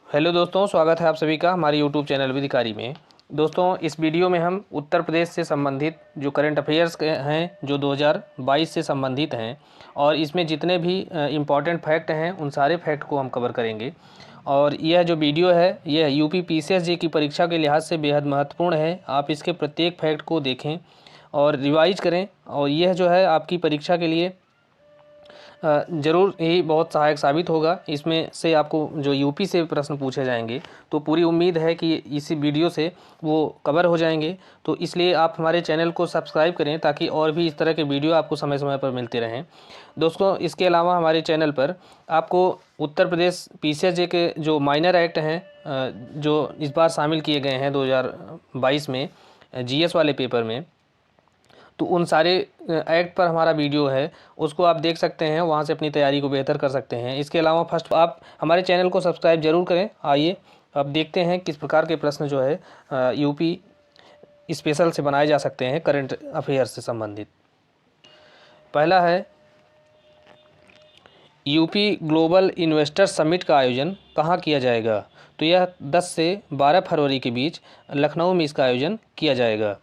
Hello दोस्तों, स्वागत है आप सभी का हमारे यूट्यूब चैनल विधिकारी में। दोस्तों, इस वीडियो में हम उत्तर प्रदेश से संबंधित जो करंट अफेयर्स हैं जो 2022 से संबंधित हैं और इसमें जितने भी इम्पॉर्टेंट फैक्ट हैं उन सारे फैक्ट को हम कवर करेंगे। और यह जो वीडियो है यह यूपी पीसीएसजी की परीक्षा के लिहाज से बेहद महत्वपूर्ण है। आप इसके प्रत्येक फैक्ट को देखें और रिवाइज करें, और यह जो है आपकी परीक्षा के लिए ज़रूर ही बहुत सहायक साबित होगा। इसमें से आपको जो यूपी से प्रश्न पूछे जाएंगे तो पूरी उम्मीद है कि इसी वीडियो से वो कवर हो जाएंगे। तो इसलिए आप हमारे चैनल को सब्सक्राइब करें ताकि और भी इस तरह के वीडियो आपको समय समय पर मिलते रहें। दोस्तों, इसके अलावा हमारे चैनल पर आपको उत्तर प्रदेश पीसीएसजे के जो माइनर एक्ट हैं जो इस बार शामिल किए गए हैं 2022 में जीएस वाले पेपर में, तो उन सारे एक्ट पर हमारा वीडियो है, उसको आप देख सकते हैं, वहाँ से अपनी तैयारी को बेहतर कर सकते हैं। इसके अलावा फर्स्ट आप हमारे चैनल को सब्सक्राइब जरूर करें। आइए अब देखते हैं किस प्रकार के प्रश्न जो है यूपी स्पेशल से बनाए जा सकते हैं करंट अफेयर्स से संबंधित। पहला है, यूपी ग्लोबल इन्वेस्टर समिट का आयोजन कहाँ किया जाएगा? तो यह 10 से 12 फरवरी के बीच लखनऊ में इसका आयोजन किया जाएगा।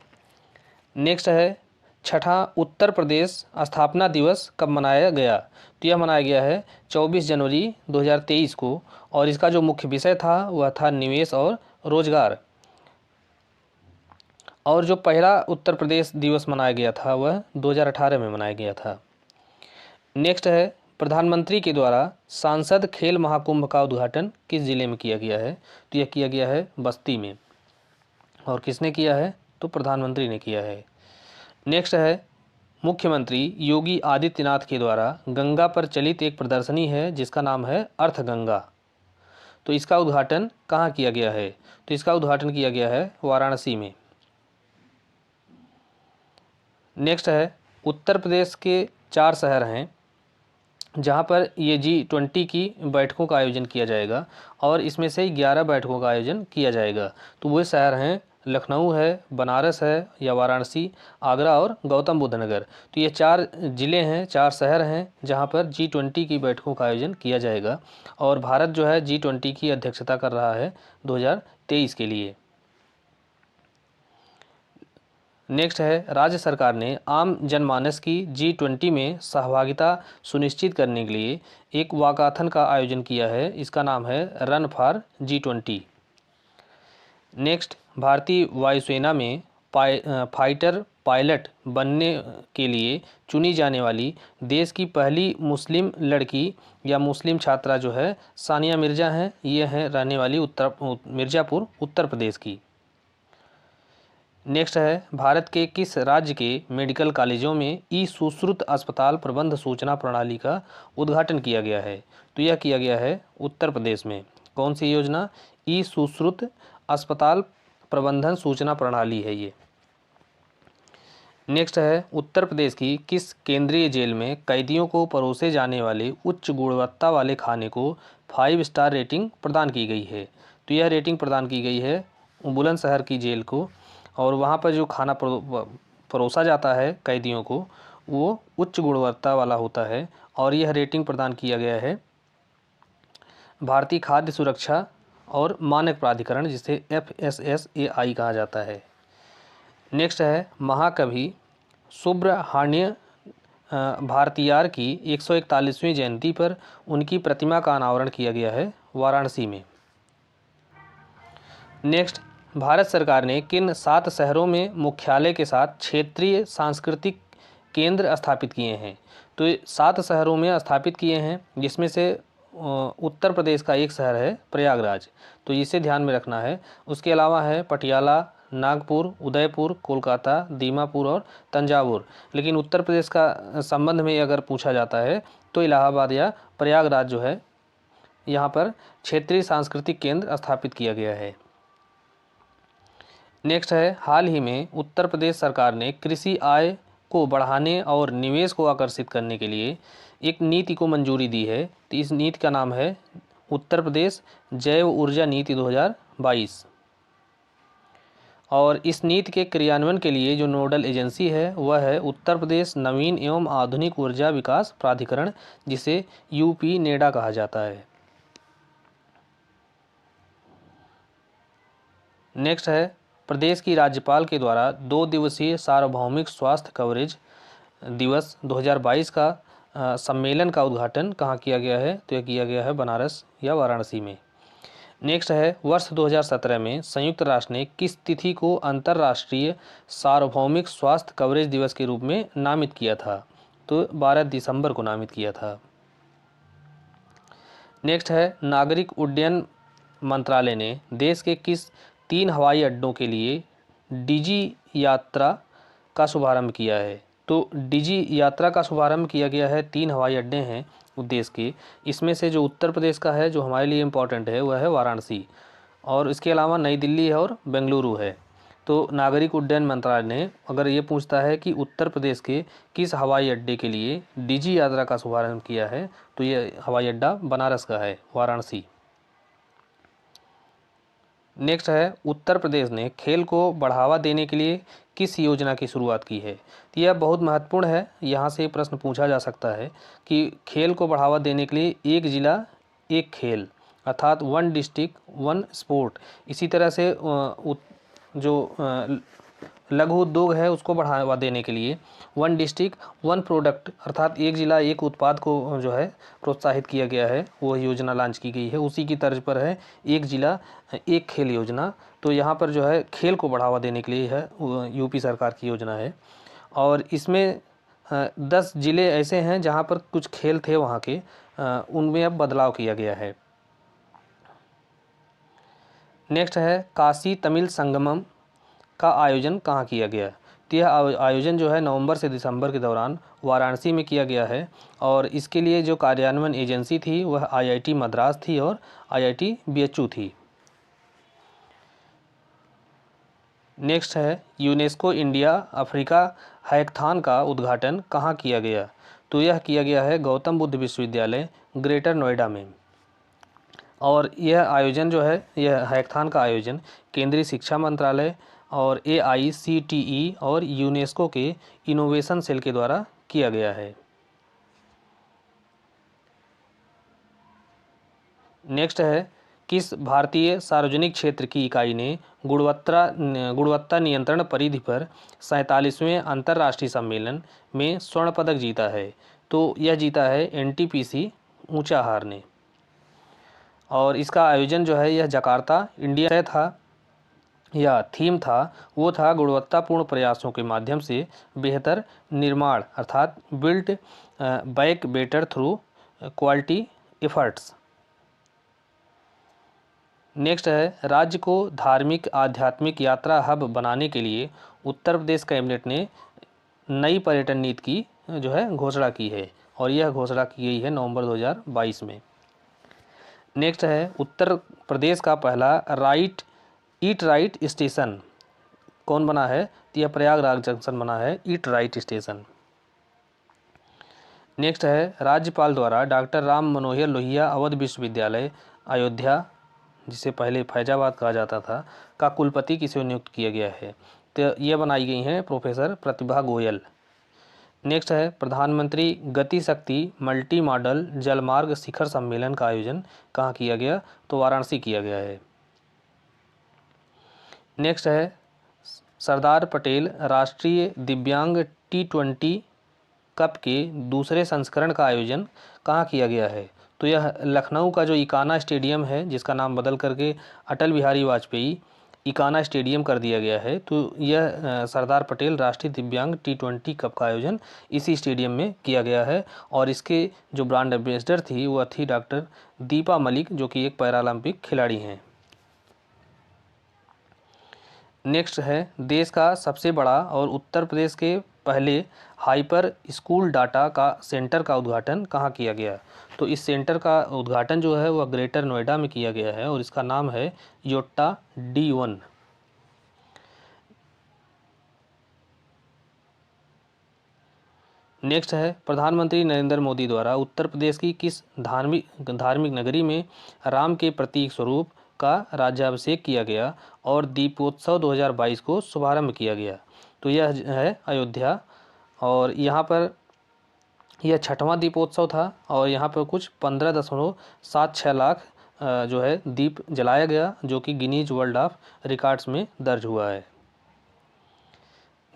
नेक्स्ट है, छठा उत्तर प्रदेश स्थापना दिवस कब मनाया गया? तो यह मनाया गया है 24 जनवरी 2023 को, और इसका जो मुख्य विषय था वह था निवेश और रोजगार। और जो पहला उत्तर प्रदेश दिवस मनाया गया था वह 2018 में मनाया गया था। नेक्स्ट है, प्रधानमंत्री के द्वारा सांसद खेल महाकुंभ का उद्घाटन किस जिले में किया गया है? तो यह किया गया है बस्ती में। और किसने किया है? तो प्रधानमंत्री ने किया है। नेक्स्ट है, मुख्यमंत्री योगी आदित्यनाथ के द्वारा गंगा पर चलित एक प्रदर्शनी है जिसका नाम है अर्थ गंगा। तो इसका उद्घाटन कहाँ किया गया है? तो इसका उद्घाटन किया गया है वाराणसी में। नेक्स्ट है, उत्तर प्रदेश के 4 शहर हैं जहाँ पर ये G20 की बैठकों का आयोजन किया जाएगा, और इसमें से 11 बैठकों का आयोजन किया जाएगा। तो वो शहर हैं लखनऊ है, बनारस है या वाराणसी, आगरा और गौतम बुद्ध नगर। तो ये 4 ज़िले हैं, 4 शहर हैं जहाँ पर G20 की बैठकों का आयोजन किया जाएगा। और भारत जो है G20 की अध्यक्षता कर रहा है 2023 के लिए। नेक्स्ट है, राज्य सरकार ने आम जनमानस की G20 में सहभागिता सुनिश्चित करने के लिए एक वाकाथन का आयोजन किया है। इसका नाम है रन फॉर G20। नेक्स्ट, भारतीय वायुसेना में फाइटर पायलट बनने के लिए चुनी जाने वाली देश की पहली मुस्लिम लड़की या मुस्लिम छात्रा जो है सानिया मिर्ज़ा हैं। ये हैं रहने वाली मिर्ज़ापुर उत्तर प्रदेश की। नेक्स्ट है, भारत के किस राज्य के मेडिकल कॉलेजों में ई सुश्रुत अस्पताल प्रबंध सूचना प्रणाली का उद्घाटन किया गया है? तो यह किया गया है उत्तर प्रदेश में। कौन सी योजना? ई सुश्रुत अस्पताल प्रबंधन सूचना प्रणाली है ये। नेक्स्ट है, उत्तर प्रदेश की किस केंद्रीय जेल में कैदियों को परोसे जाने वाले उच्च गुणवत्ता वाले खाने को 5 स्टार रेटिंग प्रदान की गई है? तो यह रेटिंग प्रदान की गई है बुलंदशहर की जेल को, और वहाँ पर जो खाना परोसा जाता है कैदियों को वो उच्च गुणवत्ता वाला होता है, और यह रेटिंग प्रदान किया गया है भारतीय खाद्य सुरक्षा और मानक प्राधिकरण, जिसे FSSAI कहा जाता है। नेक्स्ट है, महाकवि सुब्रहाण्य भारतीयार की 141वीं जयंती पर उनकी प्रतिमा का अनावरण किया गया है वाराणसी में। नेक्स्ट, भारत सरकार ने किन 7 शहरों में मुख्यालय के साथ क्षेत्रीय सांस्कृतिक केंद्र स्थापित किए हैं? तो 7 शहरों में स्थापित किए हैं, जिसमें से उत्तर प्रदेश का एक शहर है प्रयागराज, तो इसे ध्यान में रखना है। उसके अलावा है पटियाला, नागपुर, उदयपुर, कोलकाता, दीमापुर और तंजावुर। लेकिन उत्तर प्रदेश का संबंध में अगर पूछा जाता है तो इलाहाबाद या प्रयागराज जो है यहाँ पर क्षेत्रीय सांस्कृतिक केंद्र स्थापित किया गया है। नेक्स्ट है, हाल ही में उत्तर प्रदेश सरकार ने कृषि आय को बढ़ाने और निवेश को आकर्षित करने के लिए एक नीति को मंजूरी दी है। तो इस नीति का नाम है उत्तर प्रदेश जैव ऊर्जा नीति 2022। और इस नीति के क्रियान्वयन के लिए जो नोडल एजेंसी है वह है उत्तर प्रदेश नवीन एवं आधुनिक ऊर्जा विकास प्राधिकरण, जिसे यूपी नेडा कहा जाता है। नेक्स्ट है प्रदेश की राज्यपाल के द्वारा 2 दिवसीय सार्वभौमिक स्वास्थ्य कवरेज दिवस 2022 का सम्मेलन का उद्घाटन कहाँ किया गया है? तो यह किया गया है बनारस या वाराणसी में। नेक्स्ट है वर्ष 2017 में संयुक्त राष्ट्र ने किस तिथि को अंतर्राष्ट्रीय सार्वभौमिक स्वास्थ्य कवरेज दिवस के रूप में नामित किया था? तो 12 दिसंबर को नामित किया था। नेक्स्ट है नागरिक उड्डयन मंत्रालय ने देश के किस 3 हवाई अड्डों के लिए डिजी यात्रा का शुभारंभ किया है? तो डिजी यात्रा का शुभारंभ किया गया है 3 हवाई अड्डे हैं देश के। इसमें से जो उत्तर प्रदेश का है जो हमारे लिए इम्पोर्टेंट है वह है वाराणसी, और इसके अलावा नई दिल्ली है और बेंगलुरु है। तो नागरिक उड्डयन मंत्रालय ने अगर ये पूछता है कि उत्तर प्रदेश के किस हवाई अड्डे के लिए डिजी यात्रा का शुभारंभ किया है, तो ये हवाई अड्डा बनारस का है, वाराणसी। नेक्स्ट है उत्तर प्रदेश ने खेल को बढ़ावा देने के लिए किस योजना की शुरुआत की है? तो यह बहुत महत्वपूर्ण है, यहाँ से प्रश्न पूछा जा सकता है कि खेल को बढ़ावा देने के लिए एक जिला एक खेल, अर्थात 1 डिस्ट्रिक्ट 1 स्पोर्ट। इसी तरह से जो लघु उद्योग है उसको बढ़ावा देने के लिए 1 डिस्ट्रिक्ट 1 प्रोडक्ट, अर्थात एक जिला एक उत्पाद को जो है प्रोत्साहित किया गया है, वो योजना लॉन्च की गई है। उसी की तर्ज पर है एक जिला एक खेल योजना। तो यहाँ पर जो है खेल को बढ़ावा देने के लिए है यूपी सरकार की योजना है, और इसमें 10 जिले ऐसे हैं जहाँ पर कुछ खेल थे वहाँ के, उनमें अब बदलाव किया गया है। नेक्स्ट है काशी तमिल संगमम का आयोजन कहाँ किया गया? तो यह आयोजन जो है नवंबर से दिसंबर के दौरान वाराणसी में किया गया है, और इसके लिए जो कार्यान्वयन एजेंसी थी वह IIT मद्रास थी और IIT BHU थी। नेक्स्ट है यूनेस्को इंडिया अफ्रीका हैकथॉन का उद्घाटन कहाँ किया गया? तो यह किया गया है गौतम बुद्ध विश्वविद्यालय ग्रेटर नोएडा में, और यह आयोजन जो है यह हैकथॉन का आयोजन केंद्रीय शिक्षा मंत्रालय और AICTE और यूनेस्को के इनोवेशन सेल के द्वारा किया गया है। नेक्स्ट है किस भारतीय सार्वजनिक क्षेत्र की इकाई ने गुणवत्ता नियंत्रण परिधि पर 47वें अंतर्राष्ट्रीय सम्मेलन में स्वर्ण पदक जीता है? तो यह जीता है NTPC ऊंचाहार ने, और इसका आयोजन जो है यह जकार्ता इंडिया से था, या थीम था वो था गुणवत्तापूर्ण प्रयासों के माध्यम से बेहतर निर्माण, अर्थात built back better through quality efforts. Next है राज्य को धार्मिक आध्यात्मिक यात्रा हब बनाने के लिए उत्तर प्रदेश कैबिनेट ने नई पर्यटन नीति की जो है घोषणा की है, और यह घोषणा की गई है नवंबर 2022 में। नेक्स्ट है उत्तर प्रदेश का पहला ईट राइट स्टेशन कौन बना है? तो यह प्रयागराज जंक्शन बना है ईट राइट स्टेशन। नेक्स्ट है राज्यपाल द्वारा डॉक्टर राम मनोहर लोहिया अवध विश्वविद्यालय अयोध्या, जिसे पहले फैजाबाद कहा जाता था, का कुलपति किसे नियुक्त किया गया है? तो ये बनाई गई हैं प्रोफेसर प्रतिभा गोयल। नेक्स्ट है प्रधानमंत्री गति शक्ति मल्टी मॉडल जलमार्ग शिखर सम्मेलन का आयोजन कहाँ किया गया? तो वाराणसी किया गया है। नेक्स्ट है सरदार पटेल राष्ट्रीय दिव्यांग T20 कप के दूसरे संस्करण का आयोजन कहाँ किया गया है? तो यह लखनऊ का जो इकाना स्टेडियम है, जिसका नाम बदल करके अटल बिहारी वाजपेयी इकाना स्टेडियम कर दिया गया है, तो यह सरदार पटेल राष्ट्रीय दिव्यांग T20 कप का आयोजन इसी स्टेडियम में किया गया है, और इसके जो ब्रांड एम्बेसडर थी वह थी डॉक्टर दीपा मलिक, जो कि एक पैरालंपिक खिलाड़ी हैं। नेक्स्ट है देश का सबसे बड़ा और उत्तर प्रदेश के पहले हाइपर स्कूल डाटा का सेंटर का उद्घाटन कहाँ किया गया? तो इस सेंटर का उद्घाटन जो है वह ग्रेटर नोएडा में किया गया है, और इसका नाम है योट्टा D1। नेक्स्ट है प्रधानमंत्री नरेंद्र मोदी द्वारा उत्तर प्रदेश की किस धार्मिक नगरी में राम के प्रतीक स्वरूप का राज्याभिषेक किया गया और दीपोत्सव 2022 को शुभारंभ किया गया? तो यह है अयोध्या, और यहाँ पर यह 6वां दीपोत्सव था, और यहाँ पर कुछ 15.76 लाख जो है दीप जलाया गया, जो कि गिनीज वर्ल्ड ऑफ रिकॉर्ड्स में दर्ज हुआ है।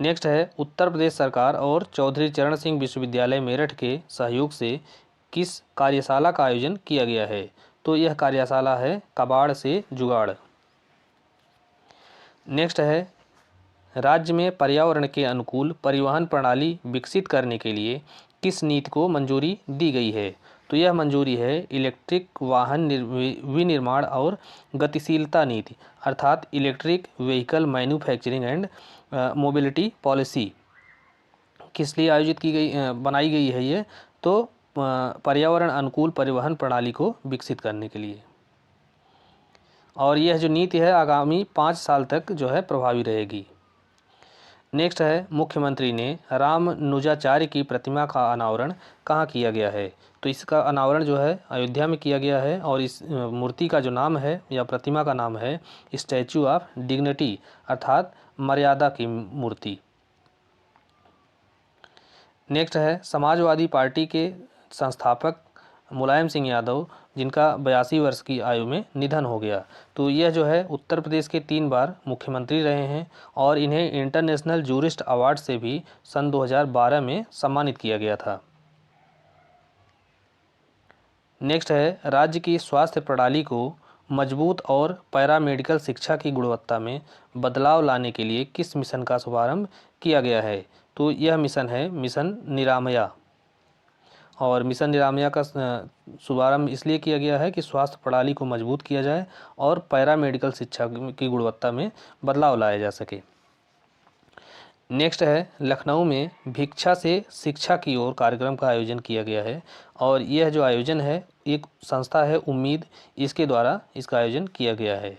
नेक्स्ट है, उत्तर प्रदेश सरकार और चौधरी चरण सिंह विश्वविद्यालय मेरठ के सहयोग से किस कार्यशाला का आयोजन किया गया है? तो यह कार्यशाला है कबाड़ से जुगाड़। नेक्स्ट है, राज्य में पर्यावरण के अनुकूल परिवहन प्रणाली विकसित करने के लिए किस नीति को मंजूरी दी गई है? तो यह मंजूरी है इलेक्ट्रिक वाहन विनिर्माण और गतिशीलता नीति, अर्थात electric vehicle manufacturing and mobility policy. किस लिए आयोजित की गई बनाई गई है ये? तो पर्यावरण अनुकूल परिवहन प्रणाली को विकसित करने के लिए। और यह जो नीति है आगामी 5 साल तक जो है प्रभावी रहेगी। नेक्स्ट है, मुख्यमंत्री ने रामानुजाचार्य की प्रतिमा का अनावरण कहाँ किया गया है? तो इसका अनावरण जो है अयोध्या में किया गया है, और इस मूर्ति का जो नाम है या प्रतिमा का नाम है स्टैचू ऑफ डिग्निटी, अर्थात मर्यादा की मूर्ति। नेक्स्ट है, समाजवादी पार्टी के संस्थापक मुलायम सिंह यादव, जिनका 82 वर्ष की आयु में निधन हो गया। तो यह जो है उत्तर प्रदेश के 3 बार मुख्यमंत्री रहे हैं, और इन्हें इंटरनेशनल जूरिस्ट अवार्ड से भी सन 2012 में सम्मानित किया गया था। नेक्स्ट है, राज्य की स्वास्थ्य प्रणाली को मजबूत और पैरामेडिकल शिक्षा की गुणवत्ता में बदलाव लाने के लिए किस मिशन का शुभारंभ किया गया है? तो यह मिशन है मिशन निरामया। और मिशन निरामया का शुभारंभ इसलिए किया गया है कि स्वास्थ्य प्रणाली को मजबूत किया जाए और पैरामेडिकल शिक्षा की गुणवत्ता में बदलाव लाया जा सके। नेक्स्ट है, लखनऊ में भिक्षा से शिक्षा की ओर कार्यक्रम का आयोजन किया गया है, और यह जो आयोजन है एक संस्था है उम्मीद, इसके द्वारा इसका आयोजन किया गया है।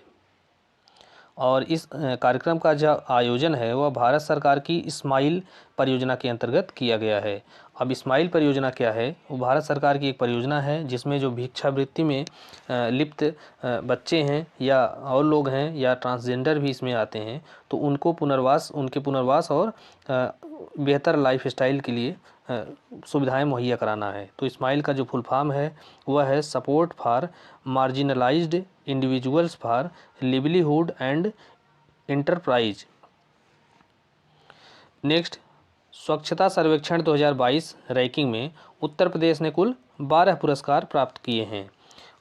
और इस कार्यक्रम का जो आयोजन है वह भारत सरकार की स्माइल परियोजना के अंतर्गत किया गया है। अब स्माइल परियोजना क्या है? वो भारत सरकार की एक परियोजना है जिसमें जो भिक्षावृत्ति में लिप्त बच्चे हैं या और लोग हैं या ट्रांसजेंडर भी इसमें आते हैं, तो उनके पुनर्वास और बेहतर लाइफ स्टाइल के लिए सुविधाएं मुहैया कराना है। तो स्माइल का जो फुल फॉर्म है वह है support for marginalised individuals for livelihood and enterprise. Next, स्वच्छता सर्वेक्षण 2022 रैंकिंग में उत्तर प्रदेश ने कुल 12 पुरस्कार प्राप्त किए हैं,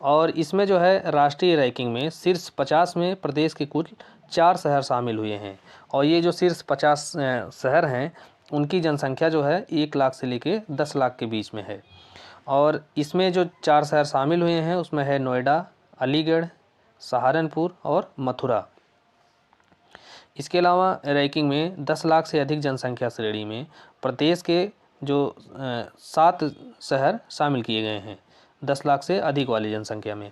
और इसमें जो है राष्ट्रीय रैंकिंग में शीर्ष 50 में प्रदेश के कुल 4 शहर शामिल हुए हैं। और ये जो शीर्ष 50 शहर हैं उनकी जनसंख्या जो है 1 लाख से लेके 10 लाख के बीच में है। और इसमें जो 4 शहर शामिल हुए हैं उसमें है नोएडा, अलीगढ़, सहारनपुर और मथुरा। इसके अलावा रैंकिंग में 10 लाख से अधिक जनसंख्या श्रेणी में प्रदेश के जो 7 शहर शामिल किए गए हैं 10 लाख से अधिक वाली जनसंख्या में।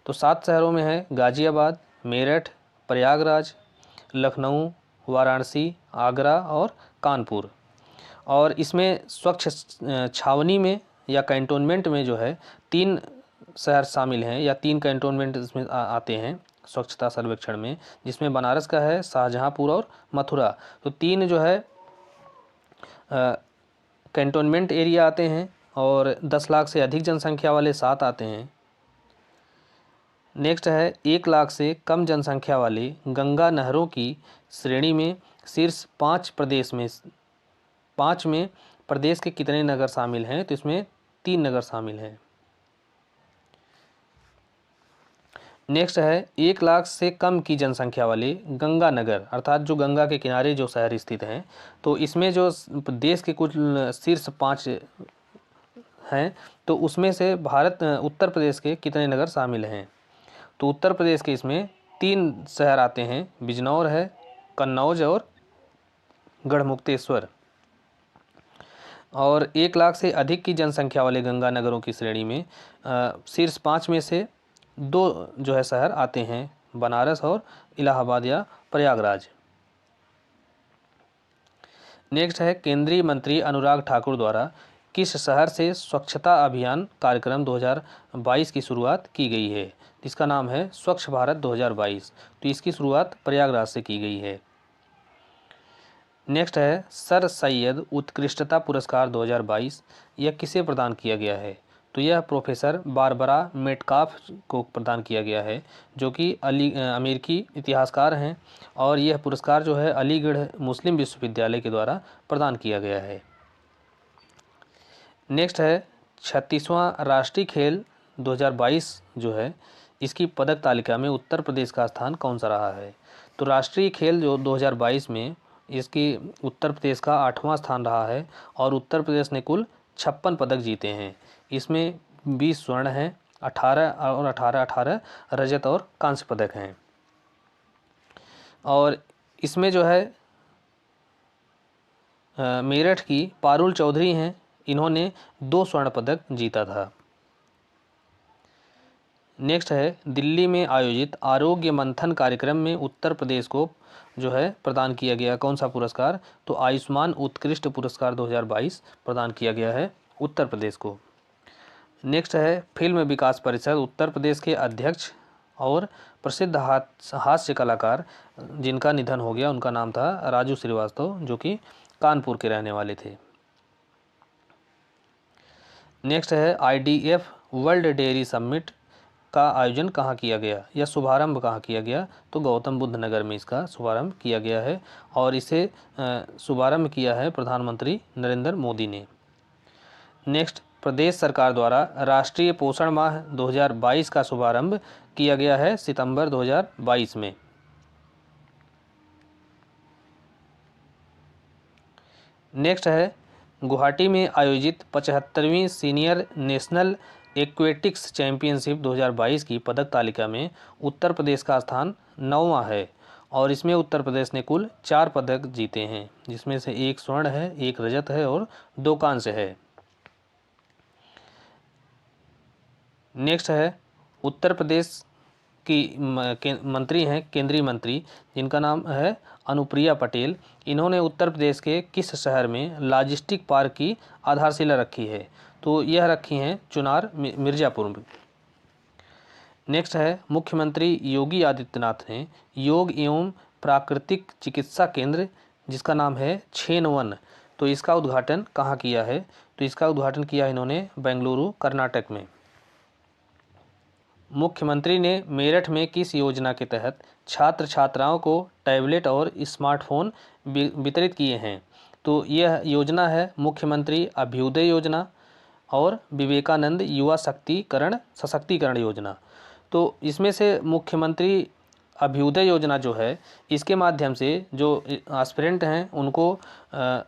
तो 7 शहरों में है गाजियाबाद, मेरठ, प्रयागराज, लखनऊ, वाराणसी, आगरा और कानपुर। और इसमें स्वच्छ छावनी में या कैंटोनमेंट में जो है 3 शहर शामिल हैं, या 3 कैंटोनमेंट इसमें आते हैं स्वच्छता सर्वेक्षण में, जिसमें बनारस का है, शाहजहांपुर और मथुरा। तो 3 जो है कैंटोनमेंट एरिया आते हैं, और 10 लाख से अधिक जनसंख्या वाले 7 आते हैं। नेक्स्ट है, 1 लाख से कम जनसंख्या वाले गंगा नहरों की श्रेणी में शीर्ष 5 में प्रदेश के कितने नगर शामिल हैं? तो इसमें 3 नगर शामिल हैं। नेक्स्ट है, 1 लाख से कम की जनसंख्या वाले गंगा नगर, अर्थात जो गंगा के किनारे जो शहर स्थित हैं, तो इसमें जो देश के कुछ शीर्ष 5 हैं, तो उसमें से उत्तर प्रदेश के कितने नगर शामिल हैं? तो उत्तर प्रदेश के इसमें 3 शहर आते हैं, बिजनौर है, कन्नौज और गढ़मुक्तेश्वर। और 1 लाख से अधिक की जनसंख्या वाले गंगा नगरों की श्रेणी में शीर्ष 5 में से 2 जो है शहर आते हैं, बनारस और इलाहाबाद या प्रयागराज। नेक्स्ट है, केंद्रीय मंत्री अनुराग ठाकुर द्वारा किस शहर से स्वच्छता अभियान कार्यक्रम 2022 की शुरुआत की गई है? इसका नाम है स्वच्छ भारत 2022। तो इसकी शुरुआत प्रयागराज से की गई है। नेक्स्ट है, सर सैयद उत्कृष्टता पुरस्कार 2022, यह किसे प्रदान किया गया है? तो यह प्रोफेसर बारबरा मेटकाफ को प्रदान किया गया है, जो कि अमेरिकी इतिहासकार हैं, और यह पुरस्कार जो है अलीगढ़ मुस्लिम विश्वविद्यालय के द्वारा प्रदान किया गया है। नेक्स्ट है 36वां राष्ट्रीय खेल 2022 जो है, इसकी पदक तालिका में उत्तर प्रदेश का स्थान कौन सा रहा है। तो राष्ट्रीय खेल जो 2022 में इसकी उत्तर प्रदेश का 8वां स्थान रहा है, और उत्तर प्रदेश ने कुल 56 पदक जीते हैं। इसमें 20 स्वर्ण हैं, 18 रजत और कांस्य पदक हैं। और इसमें जो है मेरठ की पारुल चौधरी हैं, इन्होंने 2 स्वर्ण पदक जीता था। नेक्स्ट है दिल्ली में आयोजित आरोग्य मंथन कार्यक्रम में उत्तर प्रदेश को जो है प्रदान किया गया कौन सा पुरस्कार। तो आयुष्मान उत्कृष्ट पुरस्कार 2022 प्रदान किया गया है उत्तर प्रदेश को। नेक्स्ट है फिल्म विकास परिषद उत्तर प्रदेश के अध्यक्ष और प्रसिद्ध हास्य कलाकार जिनका निधन हो गया, उनका नाम था राजू श्रीवास्तव, जो कि कानपुर के रहने वाले थे। नेक्स्ट है IDF वर्ल्ड डेयरी समिट का आयोजन कहाँ किया गया या शुभारंभ कहाँ किया गया। तो गौतम बुद्ध नगर में इसका शुभारंभ किया गया है, और इसे शुभारंभ किया है प्रधानमंत्री नरेंद्र मोदी ने। नेक्स्ट प्रदेश सरकार द्वारा राष्ट्रीय पोषण माह 2022 का शुभारंभ किया गया है सितंबर 2022 में। नेक्स्ट है गुवाहाटी में आयोजित 75वीं सीनियर नेशनल एक्वेटिक्स चैंपियनशिप 2022 की पदक तालिका में उत्तर प्रदेश का स्थान 9वां है, और इसमें उत्तर प्रदेश ने कुल 4 पदक जीते हैं, जिसमें से 1 स्वर्ण है, 1 रजत है और 2 कांस्य है। नेक्स्ट है उत्तर प्रदेश की मंत्री हैं, केंद्रीय मंत्री, जिनका नाम है अनुप्रिया पटेल। इन्होंने उत्तर प्रदेश के किस शहर में लॉजिस्टिक पार्क की आधारशिला रखी है। तो यह रखी हैं चुनार मिर्ज़ापुर में। नेक्स्ट है मुख्यमंत्री योगी आदित्यनाथ ने योग एवं प्राकृतिक चिकित्सा केंद्र जिसका नाम है 6 तो इसका उद्घाटन कहाँ किया है। तो इसका उद्घाटन किया इन्होंने बेंगलुरु कर्नाटक में। मुख्यमंत्री ने मेरठ में किस योजना के तहत छात्र छात्राओं को टैबलेट और स्मार्टफोन वितरित किए हैं। तो यह योजना है मुख्यमंत्री अभ्युदय योजना और विवेकानंद युवा सशक्तिकरण योजना। तो इसमें से मुख्यमंत्री अभ्युदय योजना जो है, इसके माध्यम से जो एस्पिरेंट हैं उनको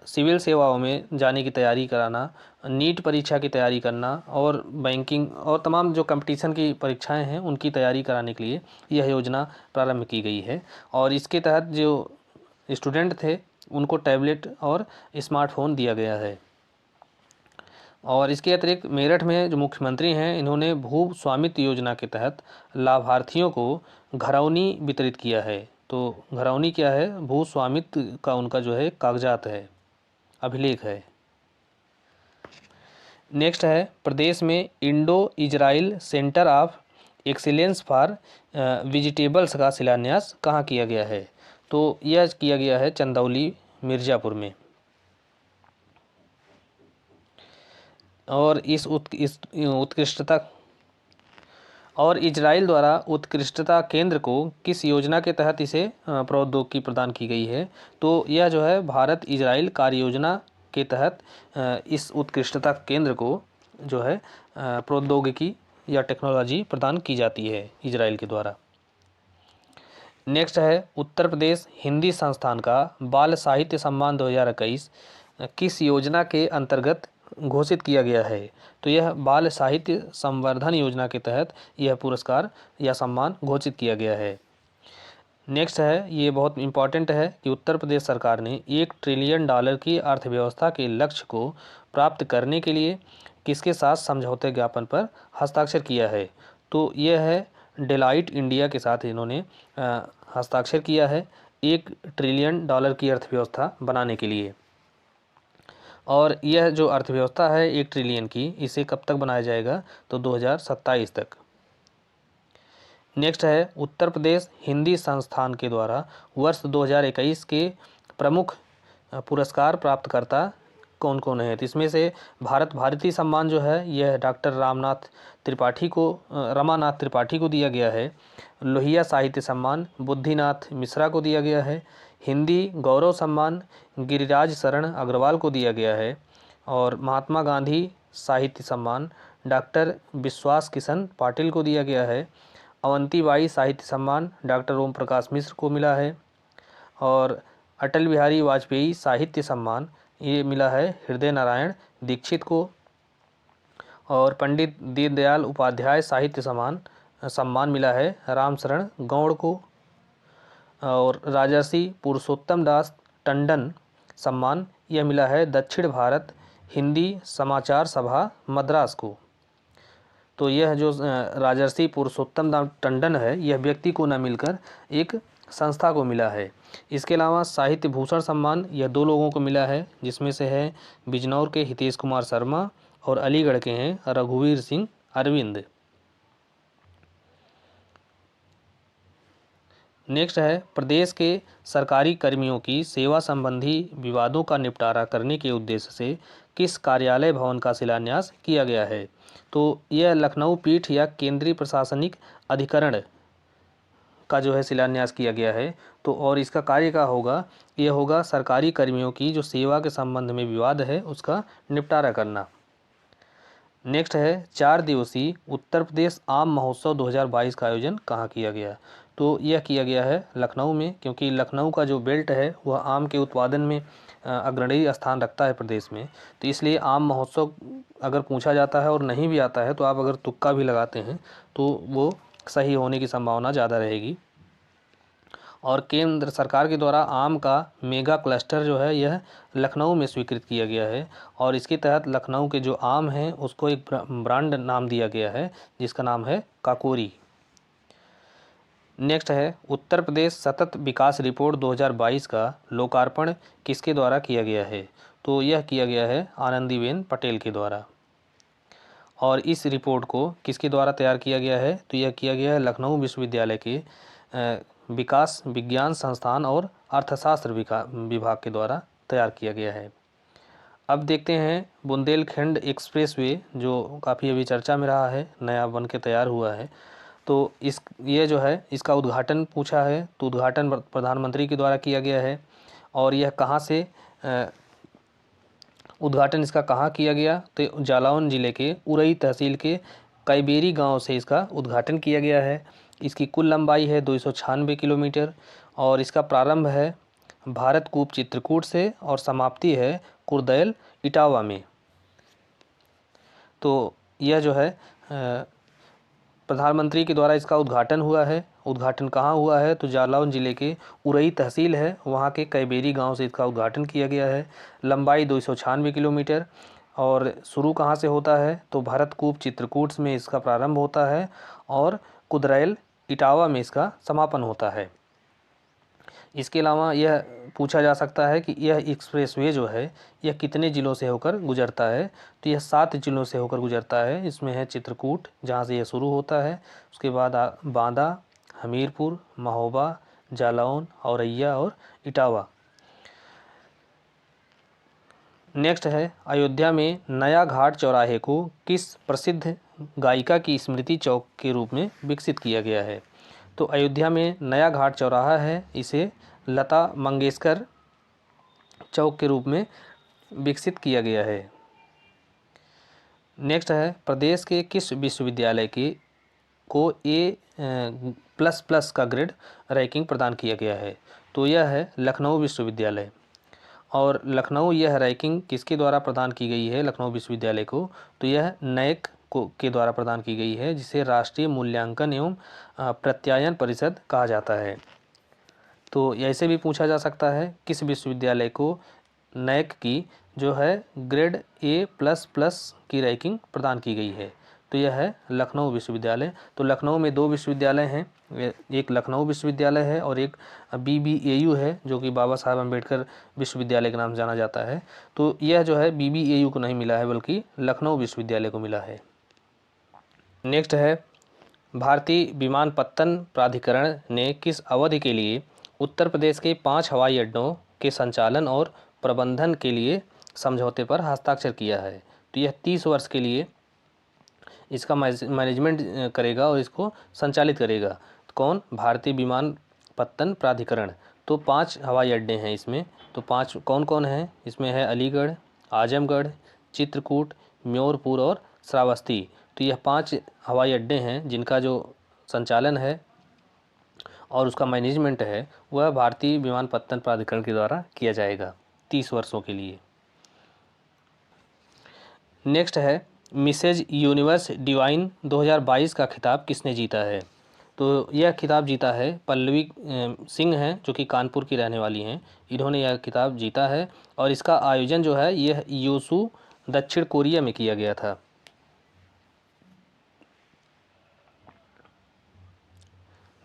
सिविल सेवाओं में जाने की तैयारी कराना, नीट परीक्षा की तैयारी करना और बैंकिंग और तमाम जो कंपटीशन की परीक्षाएं हैं उनकी तैयारी कराने के लिए यह योजना प्रारंभ की गई है। और इसके तहत जो स्टूडेंट थे उनको टैबलेट और स्मार्टफोन दिया गया है। और इसके अतिरिक्त मेरठ में जो मुख्यमंत्री हैं, इन्होंने भू स्वामित्व योजना के तहत लाभार्थियों को घरौनी वितरित किया है। तो घरौनी क्या है, भू स्वामित्व का उनका जो है कागजात है, अभिलेख है। नेक्स्ट है प्रदेश में Indo Israel centre of excellence for vegetables का शिलान्यास कहाँ किया गया है। तो यह किया गया है चंदौली मिर्ज़ापुर में। और इस उत्कृष्टता और इजराइल द्वारा उत्कृष्टता केंद्र को किस योजना के तहत इसे प्रौद्योगिकी प्रदान की गई है। तो यह जो है भारत इजराइल कार्य योजना के तहत इस उत्कृष्टता केंद्र को जो है प्रौद्योगिकी या टेक्नोलॉजी प्रदान की जाती है इजराइल के द्वारा। नेक्स्ट है उत्तर प्रदेश हिंदी संस्थान का बाल साहित्य सम्मान 2021 किस योजना के अंतर्गत घोषित किया गया है। तो यह बाल साहित्य संवर्धन योजना के तहत यह पुरस्कार या सम्मान घोषित किया गया है। नेक्स्ट है, ये बहुत इम्पॉर्टेंट है कि उत्तर प्रदेश सरकार ने $1 ट्रिलियन की अर्थव्यवस्था के लक्ष्य को प्राप्त करने के लिए किसके साथ समझौते ज्ञापन पर हस्ताक्षर किया है। तो यह है डेलाइट इंडिया के साथ इन्होंने हस्ताक्षर किया है $1 ट्रिलियन की अर्थव्यवस्था बनाने के लिए। और यह जो अर्थव्यवस्था है 1 ट्रिलियन की, इसे कब तक बनाया जाएगा। तो 2027 तक। नेक्स्ट है उत्तर प्रदेश हिंदी संस्थान के द्वारा वर्ष 2021 के प्रमुख पुरस्कार प्राप्तकर्ता कौन कौन है? तो इसमें से भारतीय सम्मान जो है यह डॉक्टर रमानाथ त्रिपाठी को दिया गया है। लोहिया साहित्य सम्मान बुद्धिनाथ मिश्रा को दिया गया है। हिंदी गौरव सम्मान गिरिराज शरण अग्रवाल को दिया गया है। और महात्मा गांधी साहित्य सम्मान डॉक्टर विश्वास किशन पाटिल को दिया गया है। अवंतीबाई साहित्य सम्मान डॉक्टर ओम प्रकाश मिश्र को मिला है। और अटल बिहारी वाजपेयी साहित्य सम्मान ये मिला है हृदय नारायण दीक्षित को। और पंडित दीनदयाल उपाध्याय साहित्य सम्मान मिला है रामशरण गौड़ को। और राजर्षि पुरुषोत्तम दास टंडन सम्मान यह मिला है दक्षिण भारत हिंदी समाचार सभा मद्रास को। तो यह जो राजर्षि पुरुषोत्तम दास टंडन है यह व्यक्ति को न मिलकर एक संस्था को मिला है। इसके अलावा साहित्य भूषण सम्मान यह 2 लोगों को मिला है, जिसमें से है बिजनौर के हितेश कुमार शर्मा और अलीगढ़ के हैं रघुवीर सिंह अरविंद। नेक्स्ट है प्रदेश के सरकारी कर्मियों की सेवा संबंधी विवादों का निपटारा करने के उद्देश्य से किस कार्यालय भवन का शिलान्यास किया गया है? तो यह लखनऊ पीठ या केंद्रीय प्रशासनिक अधिकरण का जो है शिलान्यास किया गया है। तो और इसका कार्य क्या होगा? यह होगा सरकारी कर्मियों की जो सेवा के संबंध में विवाद है उसका निपटारा करना। नेक्स्ट है 4 दिवसीय उत्तर प्रदेश आम महोत्सव 2022 का आयोजन कहाँ किया गया? तो यह किया गया है लखनऊ में, क्योंकि लखनऊ का जो बेल्ट है वह आम के उत्पादन में अग्रणी स्थान रखता है प्रदेश में। तो इसलिए आम महोत्सव अगर पूछा जाता है और नहीं भी आता है तो आप अगर तुक्का भी लगाते हैं तो वो सही होने की संभावना ज़्यादा रहेगी। और केंद्र सरकार के द्वारा आम का मेगा क्लस्टर जो है यह लखनऊ में स्वीकृत किया गया है। और इसके तहत लखनऊ के जो आम हैं उसको एक ब्रांड नाम दिया गया है जिसका नाम है काकोरी। नेक्स्ट है उत्तर प्रदेश सतत विकास रिपोर्ट 2022 का लोकार्पण किसके द्वारा किया गया है? तो यह किया गया है आनंदीबेन पटेल के द्वारा। और इस रिपोर्ट को किसके द्वारा तैयार किया गया है? तो यह किया गया है लखनऊ विश्वविद्यालय के विकास विज्ञान संस्थान और अर्थशास्त्र विभाग के द्वारा तैयार किया गया है। अब देखते हैं बुंदेलखंड एक्सप्रेसवे जो काफ़ी अभी चर्चा में रहा है, नया बन के तैयार हुआ है। तो ये जो है इसका उद्घाटन पूछा है, तो उद्घाटन प्रधानमंत्री के द्वारा किया गया है। और यह कहाँ से उद्घाटन इसका कहाँ किया गया? तो जालौन जिले के उरई तहसील के कैबेरी गांव से इसका उद्घाटन किया गया है। इसकी कुल लंबाई है 296 किलोमीटर और इसका प्रारंभ है भारत कूप चित्रकूट से और समाप्ति है कुर्दैल इटावा में। तो यह जो है प्रधानमंत्री के द्वारा इसका उद्घाटन हुआ है। उद्घाटन कहाँ हुआ है? तो जालौन जिले के उरई तहसील है वहाँ के कैबेरी गांव से इसका उद्घाटन किया गया है। लंबाई 296 किलोमीटर और शुरू कहाँ से होता है? तो भरतकूप चित्रकूट में इसका प्रारंभ होता है और कुदरैल इटावा में इसका समापन होता है। इसके अलावा यह पूछा जा सकता है कि यह एक्सप्रेसवे जो है यह कितने ज़िलों से होकर गुजरता है? तो यह 7 ज़िलों से होकर गुजरता है। इसमें है चित्रकूट जहाँ से यह शुरू होता है, उसके बाद बांदा, हमीरपुर, महोबा, जालौन, औरैया और इटावा। नेक्स्ट है अयोध्या में नया घाट चौराहे को किस प्रसिद्ध गायिका की स्मृति चौक के रूप में विकसित किया गया है? तो अयोध्या में नया घाट चौराहा है, इसे लता मंगेशकर चौक के रूप में विकसित किया गया है। नेक्स्ट है प्रदेश के किस विश्वविद्यालय को A++ का ग्रेड रैंकिंग प्रदान किया गया है? तो यह है लखनऊ विश्वविद्यालय। और लखनऊ यह रैंकिंग किसके द्वारा प्रदान की गई है लखनऊ विश्वविद्यालय को? तो यह नैक के द्वारा प्रदान की गई है, जिसे राष्ट्रीय मूल्यांकन एवं प्रत्यायन परिषद कहा जाता है। तो ऐसे भी पूछा जा सकता है किस विश्वविद्यालय को नैक की जो है ग्रेड A++ की रैंकिंग प्रदान की गई है? तो यह है लखनऊ विश्वविद्यालय। तो लखनऊ में 2 विश्वविद्यालय हैं, एक लखनऊ विश्वविद्यालय है और एक BBAU है जो कि बाबा साहब अम्बेडकर विश्वविद्यालय के नाम से जाना जाता है। तो यह जो है BBAU को नहीं मिला है बल्कि लखनऊ विश्वविद्यालय को मिला है। नेक्स्ट है भारतीय विमानपत्तन प्राधिकरण ने किस अवधि के लिए उत्तर प्रदेश के 5 हवाई अड्डों के संचालन और प्रबंधन के लिए समझौते पर हस्ताक्षर किया है। तो यह 30 वर्ष के लिए इसका मैनेजमेंट करेगा और इसको संचालित करेगा। तो कौन? भारतीय विमानपत्तन प्राधिकरण। तो 5 हवाई अड्डे हैं इसमें। तो 5 कौन कौन हैं? इसमें है अलीगढ़, आजमगढ़, चित्रकूट, म्योरपुर और श्रावस्ती। तो यह 5 हवाई अड्डे हैं जिनका जो संचालन है और उसका मैनेजमेंट है वह भारतीय विमानपत्तन प्राधिकरण के द्वारा किया जाएगा 30 वर्षों के लिए। नेक्स्ट है मिसेज यूनिवर्स डिवाइन 2022 का खिताब किसने जीता है? तो यह खिताब जीता है पल्लवी सिंह हैं, जो कि कानपुर की रहने वाली हैं। इन्होंने यह खिताब जीता है और इसका आयोजन जो है यह योसू दक्षिण कोरिया में किया गया था।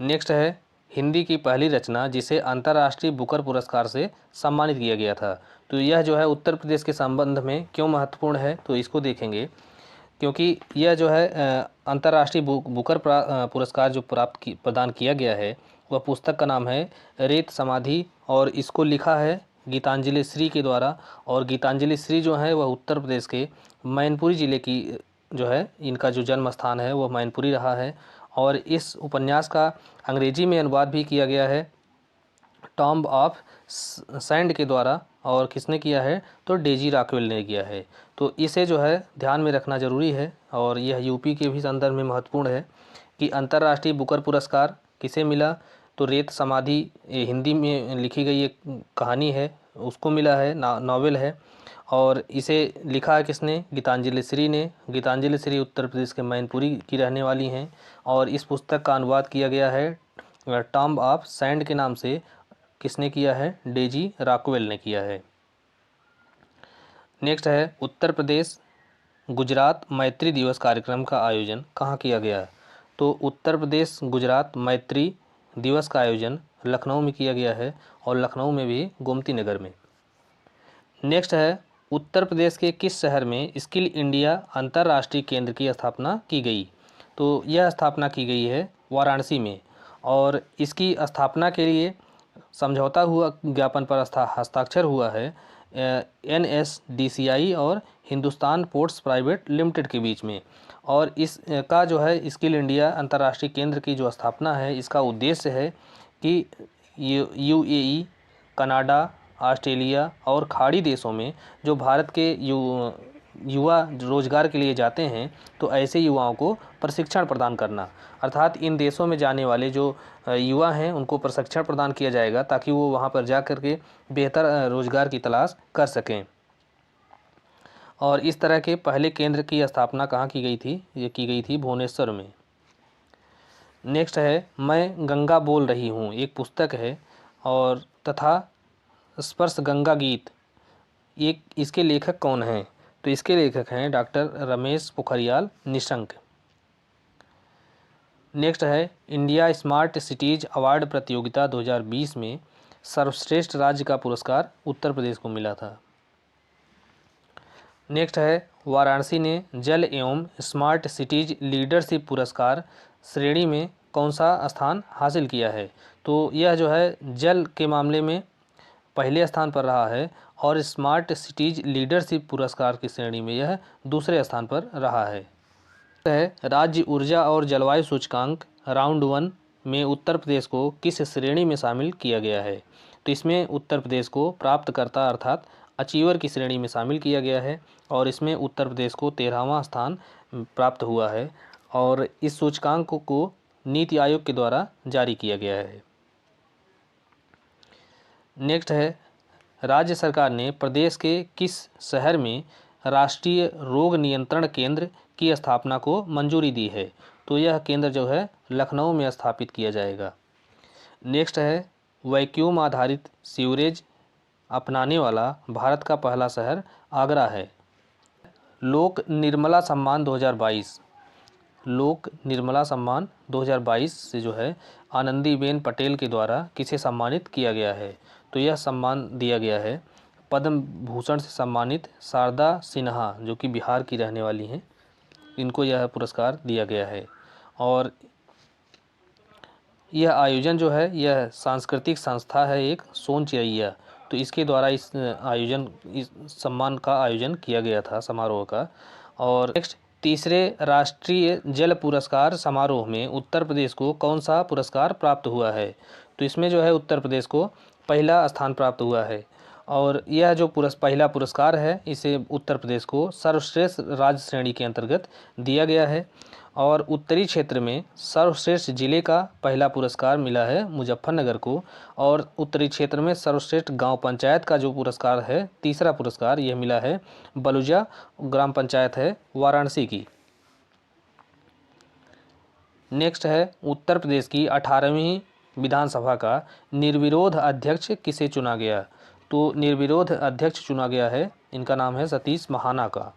नेक्स्ट है हिंदी की पहली रचना जिसे अंतर्राष्ट्रीय बुकर पुरस्कार से सम्मानित किया गया था। तो यह जो है उत्तर प्रदेश के संबंध में क्यों महत्वपूर्ण है, तो इसको देखेंगे। क्योंकि यह जो है अंतर्राष्ट्रीय बुकर पुरस्कार जो प्रदान किया गया है वह पुस्तक का नाम है रेत समाधि और इसको लिखा है गीतांजलि श्री के द्वारा। और गीतांजलि श्री जो है वह उत्तर प्रदेश के मैनपुरी ज़िले की जो है इनका जो जन्म स्थान है वह मैनपुरी रहा है। और इस उपन्यास का अंग्रेजी में अनुवाद भी किया गया है टॉम्ब ऑफ सैंड के द्वारा। और किसने किया है? तो डेजी रॉकवेल ने किया है। तो इसे जो है ध्यान में रखना ज़रूरी है और यह यूपी के भी संदर्भ में महत्वपूर्ण है कि अंतर्राष्ट्रीय बुकर पुरस्कार किसे मिला? तो रेत समाधि हिंदी में लिखी गई एक कहानी है उसको मिला है, नावल है। और इसे लिखा है किसने? गीतांजलि श्री ने। गीतांजलि श्री उत्तर प्रदेश के मैनपुरी की रहने वाली हैं और इस पुस्तक का अनुवाद किया गया है टॉम्ब ऑफ सैंड के नाम से। किसने किया है? डेजी रॉकवेल ने किया है। नेक्स्ट है उत्तर प्रदेश गुजरात मैत्री दिवस कार्यक्रम का आयोजन कहाँ किया गया? तो उत्तर प्रदेश गुजरात मैत्री दिवस का आयोजन लखनऊ में किया गया है और लखनऊ में भी गोमती नगर में। नेक्स्ट है उत्तर प्रदेश के किस शहर में स्किल इंडिया अंतर्राष्ट्रीय केंद्र की स्थापना की गई? तो यह स्थापना की गई है वाराणसी में और इसकी स्थापना के लिए समझौता हुआ ज्ञापन पर हस्ताक्षर हुआ है NSDCI और हिंदुस्तान पोर्ट्स प्राइवेट लिमिटेड के बीच में। और इसका जो है स्किल इंडिया अंतर्राष्ट्रीय केंद्र की जो स्थापना है इसका उद्देश्य है कि UAE, कनाडा, ऑस्ट्रेलिया और खाड़ी देशों में जो भारत के युवा रोजगार के लिए जाते हैं तो ऐसे युवाओं को प्रशिक्षण प्रदान करना। अर्थात इन देशों में जाने वाले जो युवा हैं उनको प्रशिक्षण प्रदान किया जाएगा ताकि वो वहाँ पर जा कर के बेहतर रोजगार की तलाश कर सकें। और इस तरह के पहले केंद्र की स्थापना कहाँ की गई थी? ये की गई थी भुवनेश्वर में। नेक्स्ट है मैं गंगा बोल रही हूँ, एक पुस्तक है और तथा स्पर्श गंगा गीत, एक इसके लेखक कौन हैं? तो इसके लेखक हैं डॉक्टर रमेश पोखरियाल निशंक। नेक्स्ट है इंडिया स्मार्ट सिटीज़ अवार्ड प्रतियोगिता 2020 में सर्वश्रेष्ठ राज्य का पुरस्कार उत्तर प्रदेश को मिला था। नेक्स्ट है वाराणसी ने जल एवं स्मार्ट सिटीज़ लीडरशिप पुरस्कार श्रेणी में कौन सा स्थान हासिल किया है? तो यह जो है जल के मामले में पहले स्थान पर रहा है और स्मार्ट सिटीज़ लीडरशिप पुरस्कार की श्रेणी में यह दूसरे स्थान पर रहा है। राज्य ऊर्जा और जलवायु सूचकांक राउंड 1 में उत्तर प्रदेश को किस श्रेणी में शामिल किया गया है? तो इसमें उत्तर प्रदेश को प्राप्तकर्ता अर्थात अचीवर की श्रेणी में शामिल किया गया है और इसमें उत्तर प्रदेश को 13वां स्थान प्राप्त हुआ है और इस सूचकांक को नीति आयोग के द्वारा जारी किया गया है। नेक्स्ट है राज्य सरकार ने प्रदेश के किस शहर में राष्ट्रीय रोग नियंत्रण केंद्र की स्थापना को मंजूरी दी है? तो यह केंद्र जो है लखनऊ में स्थापित किया जाएगा। नेक्स्ट है वैक्यूम आधारित सीवरेज अपनाने वाला भारत का पहला शहर आगरा है। लोक निर्मला सम्मान 2022 लोक निर्मला सम्मान 2022 से जो है आनंदीबेन पटेल के द्वारा किसे सम्मानित किया गया है? तो यह सम्मान दिया गया है पद्म भूषण से सम्मानित शारदा सिन्हा जो कि बिहार की रहने वाली हैं, इनको यह पुरस्कार दिया गया है। और यह आयोजन जो है यह सांस्कृतिक संस्था है एक सोन चिरैया। तो इसके द्वारा इस सम्मान का आयोजन किया गया था, समारोह का। और नेक्स्ट, तीसरे राष्ट्रीय जल पुरस्कार समारोह में उत्तर प्रदेश को कौन सा पुरस्कार प्राप्त हुआ है? तो इसमें जो है उत्तर प्रदेश को पहला स्थान प्राप्त हुआ है। और यह जो पहला पुरस्कार है, इसे उत्तर प्रदेश को सर्वश्रेष्ठ राज्य श्रेणी के अंतर्गत दिया गया है। और उत्तरी क्षेत्र में सर्वश्रेष्ठ जिले का पहला पुरस्कार मिला है मुजफ्फरनगर को। और उत्तरी क्षेत्र में सर्वश्रेष्ठ गांव पंचायत का जो पुरस्कार है, तीसरा पुरस्कार, यह मिला है बलुजा ग्राम पंचायत है वाराणसी की। नेक्स्ट है, उत्तर प्रदेश की 18वीं विधानसभा का निर्विरोध अध्यक्ष किसे चुना गया? तो निर्विरोध अध्यक्ष चुना गया है, इनका नाम है सतीश महाना का।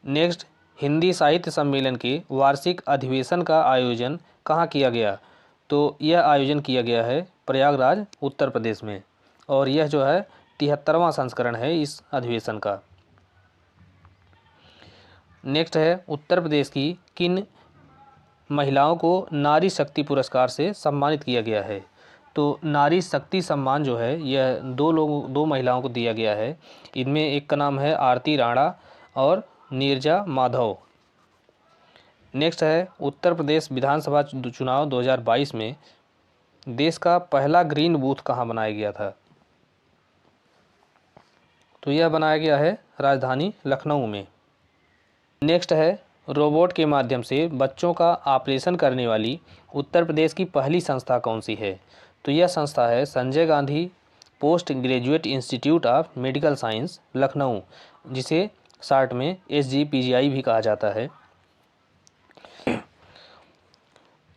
नेक्स्ट, हिंदी साहित्य सम्मेलन के वार्षिक अधिवेशन का आयोजन कहाँ किया गया? तो यह आयोजन किया गया है प्रयागराज उत्तर प्रदेश में। और यह जो है 73वां संस्करण है इस अधिवेशन का। नेक्स्ट है, उत्तर प्रदेश की किन महिलाओं को नारी शक्ति पुरस्कार से सम्मानित किया गया है? तो नारी शक्ति सम्मान जो है यह दो महिलाओं को दिया गया है। इनमें एक का नाम है आरती राणा और नीरजा माधव। नेक्स्ट है, उत्तर प्रदेश विधानसभा चुनाव 2022 में देश का पहला ग्रीन बूथ कहाँ बनाया गया था? तो यह बनाया गया है राजधानी लखनऊ में। नेक्स्ट है, रोबोट के माध्यम से बच्चों का ऑपरेशन करने वाली उत्तर प्रदेश की पहली संस्था कौन सी है? तो यह संस्था है Sanjay Gandhi post graduate institute of medical science Lucknow, जिसे शॉर्ट में SGPGI भी कहा जाता है।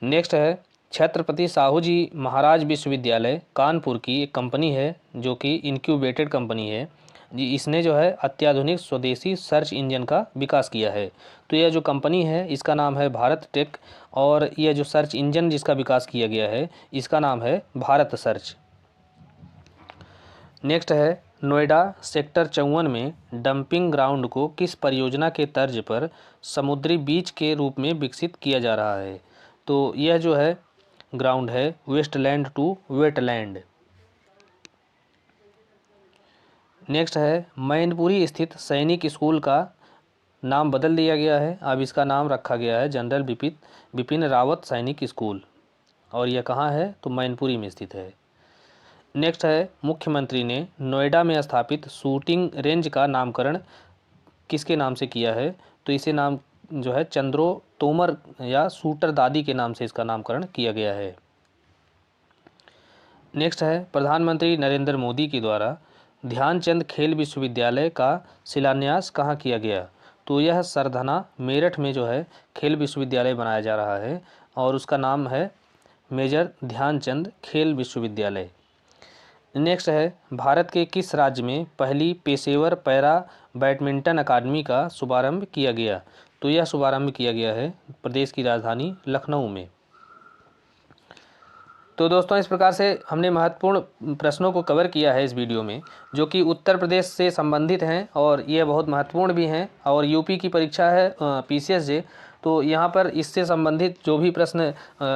नेक्स्ट है, छत्रपति साहू जी महाराज विश्वविद्यालय कानपुर की एक कंपनी है जो कि इनक्यूबेटेड कंपनी है जी। इसने जो है अत्याधुनिक स्वदेशी सर्च इंजन का विकास किया है। तो यह जो कंपनी है इसका नाम है भारत टेक। और यह जो सर्च इंजन जिसका विकास किया गया है इसका नाम है भारत सर्च। नेक्स्ट है, नोएडा सेक्टर 54 में डंपिंग ग्राउंड को किस परियोजना के तर्ज पर समुद्री बीच के रूप में विकसित किया जा रहा है? तो यह जो है ग्राउंड है वेस्टलैंड टू वेटलैंड। नेक्स्ट है, मैनपुरी स्थित सैनिक स्कूल का नाम बदल दिया गया है। अब इसका नाम रखा गया है जनरल बिपिन रावत सैनिक स्कूल। और यह कहाँ है? तो मैनपुरी में स्थित है। नेक्स्ट है, मुख्यमंत्री ने नोएडा में स्थापित शूटिंग रेंज का नामकरण किसके नाम से किया है? तो इसे नाम जो है चंद्रो तोमर या शूटर दादी के नाम से इसका नामकरण किया गया है। नेक्स्ट है, प्रधानमंत्री नरेंद्र मोदी के द्वारा ध्यानचंद खेल विश्वविद्यालय का शिलान्यास कहाँ किया गया? तो यह सरधना मेरठ में जो है खेल विश्वविद्यालय बनाया जा रहा है और उसका नाम है मेजर ध्यानचंद खेल विश्वविद्यालय। नेक्स्ट है, भारत के किस राज्य में पहली पेशेवर पैरा बैडमिंटन अकादमी का शुभारंभ किया गया? तो यह शुभारंभ किया गया है प्रदेश की राजधानी लखनऊ में। तो दोस्तों, इस प्रकार से हमने महत्वपूर्ण प्रश्नों को कवर किया है इस वीडियो में, जो कि उत्तर प्रदेश से संबंधित हैं और ये बहुत महत्वपूर्ण भी हैं। और यूपी की परीक्षा है PCSJ, तो यहाँ पर इससे संबंधित जो भी प्रश्न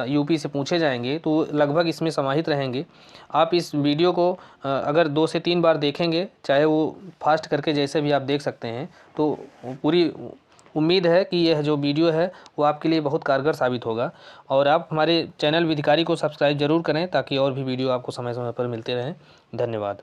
यूपी से पूछे जाएंगे तो लगभग इसमें समाहित रहेंगे। आप इस वीडियो को अगर 2 से 3 बार देखेंगे, चाहे वो फास्ट करके जैसे भी आप देख सकते हैं, तो पूरी उम्मीद है कि यह जो वीडियो है वो आपके लिए बहुत कारगर साबित होगा। और आप हमारे चैनल विधिकारी को सब्सक्राइब जरूर करें ताकि और भी वीडियो आपको समय समय पर मिलते रहें। धन्यवाद।